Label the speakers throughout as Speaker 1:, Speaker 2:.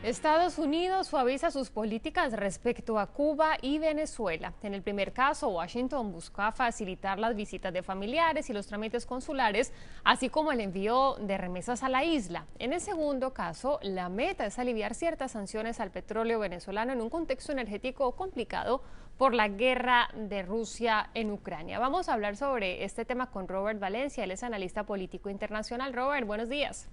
Speaker 1: Estados Unidos suaviza sus políticas respecto a Cuba y Venezuela. En el primer caso, Washington busca facilitar las visitas de familiares y los trámites consulares, así como el envío de remesas a la isla. En el segundo caso, la meta es aliviar ciertas sanciones al petróleo venezolano en un contexto energético complicado por la guerra de Rusia en Ucrania. Vamos a hablar sobre este tema con Robert Valencia, él es analista político internacional. Robert, buenos días.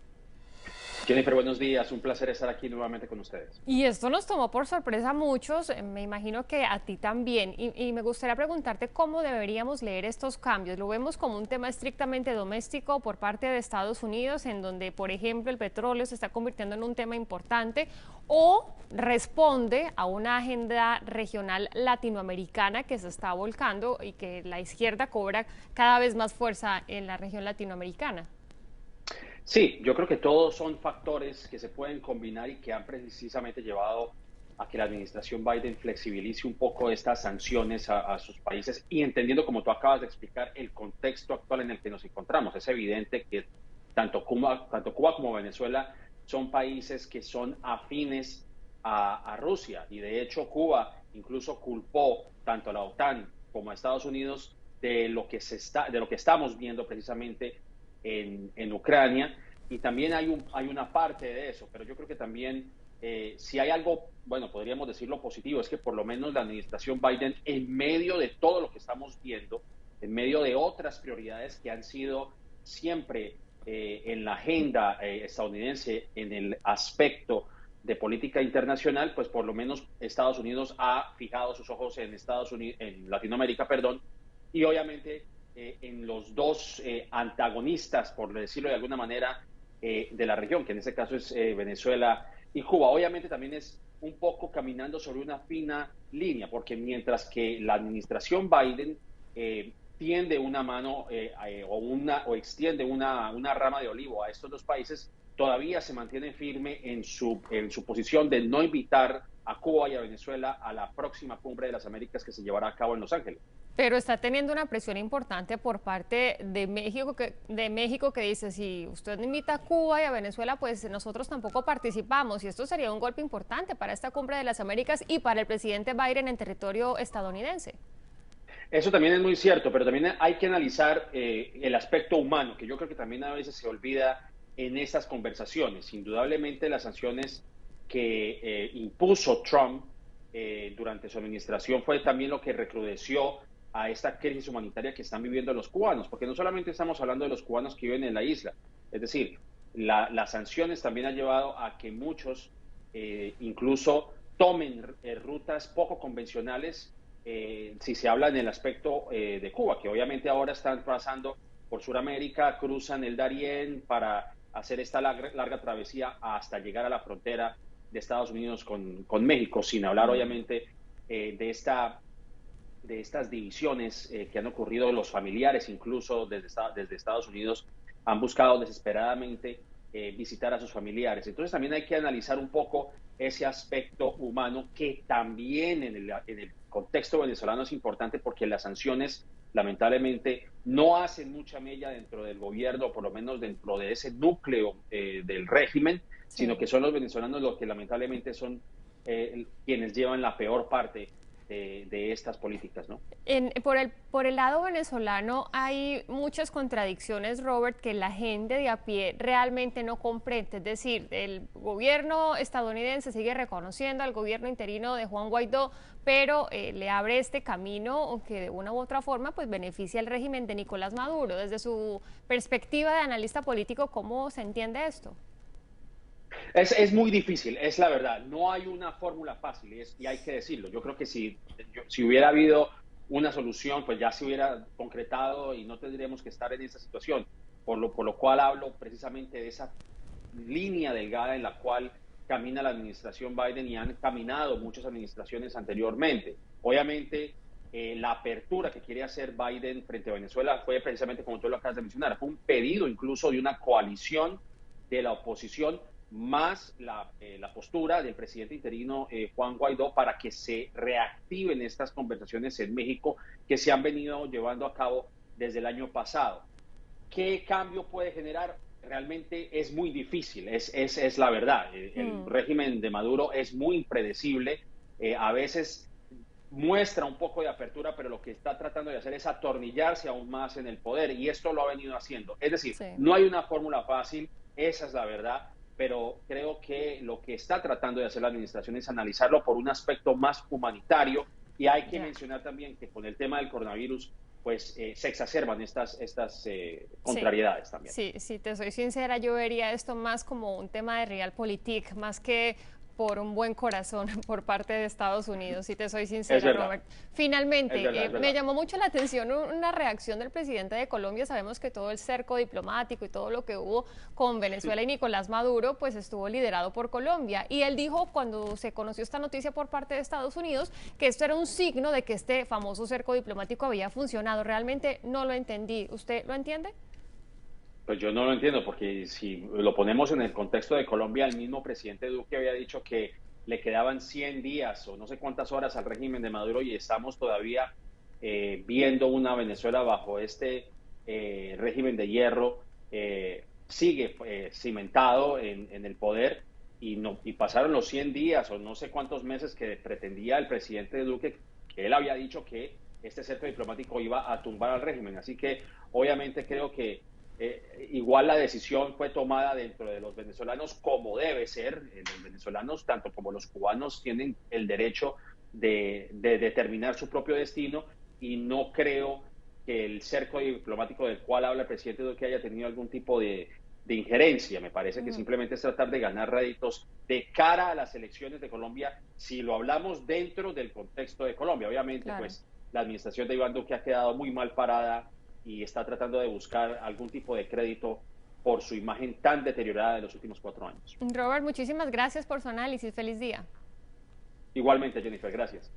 Speaker 2: Jennifer, buenos días. Un placer estar aquí nuevamente con ustedes.
Speaker 1: Y esto nos tomó por sorpresa a muchos, me imagino que a ti también. Y me gustaría preguntarte cómo deberíamos leer estos cambios. ¿Lo vemos como un tema estrictamente doméstico por parte de Estados Unidos, en donde, por ejemplo, el petróleo se está convirtiendo en un tema importante, o responde a una agenda regional latinoamericana que se está volcando y que la izquierda cobra cada vez más fuerza en la región latinoamericana?
Speaker 2: Sí, yo creo que todos son factores que se pueden combinar y que han precisamente llevado a que la administración Biden flexibilice un poco estas sanciones a sus países y entendiendo, como tú acabas de explicar, el contexto actual en el que nos encontramos. Es evidente que tanto Cuba como Venezuela son países que son afines a Rusia y de hecho Cuba incluso culpó tanto a la OTAN como a Estados Unidos de lo que estamos viendo precisamente en Ucrania, y también hay una parte de eso, pero yo creo que también si hay algo, bueno, podríamos decirlo positivo, es que por lo menos la administración Biden, en medio de todo lo que estamos viendo, en medio de otras prioridades que han sido siempre en la agenda estadounidense, en el aspecto de política internacional, pues por lo menos Estados Unidos ha fijado sus ojos en Estados Unidos, en Latinoamérica, perdón, y obviamente en los dos antagonistas, por decirlo de alguna manera, de la región, que en este caso es Venezuela y Cuba. Obviamente también es un poco caminando sobre una fina línea, porque mientras que la administración Biden tiende una mano o extiende una rama de olivo a estos dos países, todavía se mantiene firme en su posición de no invitar a Cuba y a Venezuela a la próxima cumbre de las Américas que se llevará a cabo en Los Ángeles.
Speaker 1: Pero está teniendo una presión importante por parte de México que dice, si usted no invita a Cuba y a Venezuela, pues nosotros tampoco participamos. Y esto sería un golpe importante para esta cumbre de las Américas y para el presidente Biden en territorio estadounidense.
Speaker 2: Eso también es muy cierto, pero también hay que analizar el aspecto humano, que yo creo que también a veces se olvida en estas conversaciones. Indudablemente las sanciones que impuso Trump durante su administración fue también lo que recrudeció a esta crisis humanitaria que están viviendo los cubanos, porque no solamente estamos hablando de los cubanos que viven en la isla, es decir, las sanciones también han llevado a que muchos incluso tomen rutas poco convencionales, si se habla en el aspecto de Cuba, que obviamente ahora están pasando por Sudamérica, cruzan el Darién para hacer esta larga travesía hasta llegar a la frontera de Estados Unidos con México, sin hablar obviamente de estas divisiones que han ocurrido. Los familiares incluso desde Estados Unidos han buscado desesperadamente visitar a sus familiares. Entonces también hay que analizar un poco ese aspecto humano que también en el contexto venezolano es importante, porque las sanciones lamentablemente no hacen mucha mella dentro del gobierno, o por lo menos dentro de ese núcleo del régimen, sino
Speaker 1: Sí.
Speaker 2: que son los venezolanos los que lamentablemente son quienes llevan la peor parte de estas políticas, ¿no?
Speaker 1: Por el lado venezolano hay muchas contradicciones, Robert, que la gente de a pie realmente no comprende. Es decir, el gobierno estadounidense sigue reconociendo al gobierno interino de Juan Guaidó, pero le abre este camino que de una u otra forma pues beneficia al régimen de Nicolás Maduro. Desde su perspectiva de analista político, ¿cómo se entiende esto?
Speaker 2: Es muy difícil, es la verdad. No hay una fórmula fácil y hay que decirlo. Yo creo que si hubiera habido una solución, pues ya se hubiera concretado y no tendríamos que estar en esa situación. Por lo cual hablo precisamente de esa línea delgada en la cual camina la administración Biden y han caminado muchas administraciones anteriormente. Obviamente, la apertura que quiere hacer Biden frente a Venezuela fue precisamente como tú lo acabas de mencionar, fue un pedido incluso de una coalición de la oposición, más la postura del presidente interino Juan Guaidó, para que se reactiven estas conversaciones en México que se han venido llevando a cabo desde el año pasado. ¿Qué cambio puede generar? realmente es muy difícil, es la verdad. El régimen de Maduro es muy impredecible, a veces muestra un poco de apertura, pero lo que está tratando de hacer es atornillarse aún más en el poder, y esto lo ha venido haciendo. Es decir,
Speaker 1: Sí,
Speaker 2: no hay una fórmula fácil, esa es la verdad, pero creo que lo que está tratando de hacer la administración es analizarlo por un aspecto más humanitario, y hay que
Speaker 1: ya.
Speaker 2: mencionar también que con el tema del coronavirus, pues se exacerban estas
Speaker 1: Sí.
Speaker 2: contrariedades también.
Speaker 1: Sí, si te soy sincera, yo vería esto más como un tema de realpolitik, más que por un buen corazón por parte de Estados Unidos, si te soy
Speaker 2: Es
Speaker 1: sincera,
Speaker 2: verdad,
Speaker 1: Robert. Finalmente,
Speaker 2: es
Speaker 1: me
Speaker 2: verdad.
Speaker 1: llamó mucho la atención una reacción del presidente de Colombia. Sabemos que todo el cerco diplomático y todo lo que hubo con Venezuela y Nicolás Maduro, pues estuvo liderado por Colombia. Y él dijo, cuando se conoció esta noticia por parte de Estados Unidos, que esto era un signo de que este famoso cerco diplomático había funcionado. Realmente no lo entendí. ¿Usted lo entiende?
Speaker 2: Pues yo no lo entiendo, porque si lo ponemos en el contexto de Colombia, el mismo presidente Duque había dicho que le quedaban 100 días o no sé cuántas horas al régimen de Maduro, y estamos todavía viendo una Venezuela bajo este régimen de hierro, sigue cimentado en el poder, y pasaron los 100 días o no sé cuántos meses que pretendía el presidente Duque, que él había dicho que este cerco diplomático iba a tumbar al régimen. Así que obviamente creo que igual la decisión fue tomada dentro de los venezolanos como debe ser. Los venezolanos, tanto como los cubanos, tienen el derecho de determinar su propio destino, y no creo que el cerco diplomático del cual habla el presidente Duque haya tenido algún tipo de injerencia. Me parece que simplemente es tratar de ganar réditos de cara a las elecciones de Colombia, si lo hablamos dentro del contexto de Colombia. Obviamente,
Speaker 1: Claro.
Speaker 2: pues la administración de Iván Duque ha quedado muy mal parada y está tratando de buscar algún tipo de crédito por su imagen tan deteriorada de los últimos 4 años.
Speaker 1: Robert, muchísimas gracias por su análisis. Feliz día.
Speaker 2: Igualmente, Jennifer, gracias.